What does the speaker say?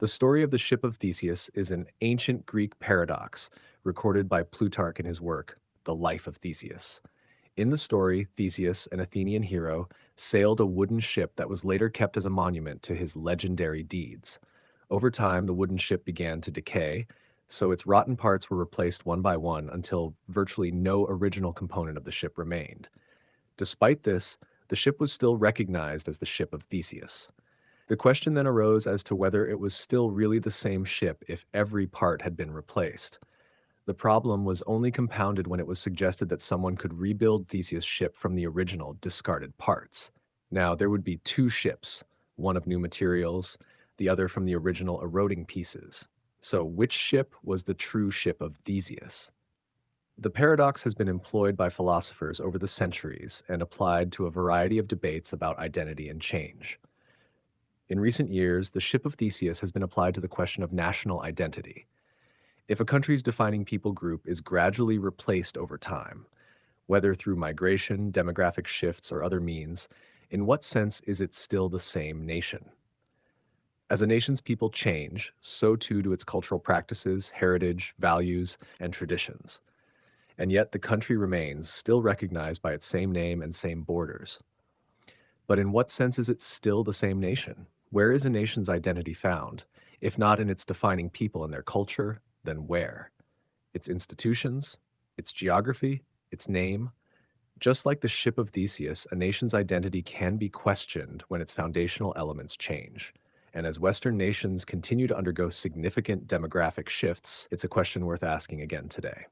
The story of the ship of Theseus is an ancient Greek paradox recorded by Plutarch in his work, The Life of Theseus. In the story, Theseus, an Athenian hero, sailed a wooden ship that was later kept as a monument to his legendary deeds. Over time, the wooden ship began to decay, so its rotten parts were replaced one by one until virtually no original component of the ship remained. Despite this, the ship was still recognized as the ship of Theseus. The question then arose as to whether it was still really the same ship if every part had been replaced. The problem was only compounded when it was suggested that someone could rebuild Theseus' ship from the original discarded parts. Now, there would be two ships, one of new materials, the other from the original eroding pieces. So, which ship was the true ship of Theseus? The paradox has been employed by philosophers over the centuries and applied to a variety of debates about identity and change. In recent years, the ship of Theseus has been applied to the question of national identity. If a country's defining people group is gradually replaced over time, whether through migration, demographic shifts, or other means, in what sense is it still the same nation? As a nation's people change, so too do its cultural practices, heritage, values, and traditions. And yet the country remains still recognized by its same name and same borders. But in what sense is it still the same nation? Where is a nation's identity found? If not in its defining people and their culture, then where? Its institutions, its geography, its name? Just like the ship of Theseus, a nation's identity can be questioned when its foundational elements change. And as Western nations continue to undergo significant demographic shifts, it's a question worth asking again today.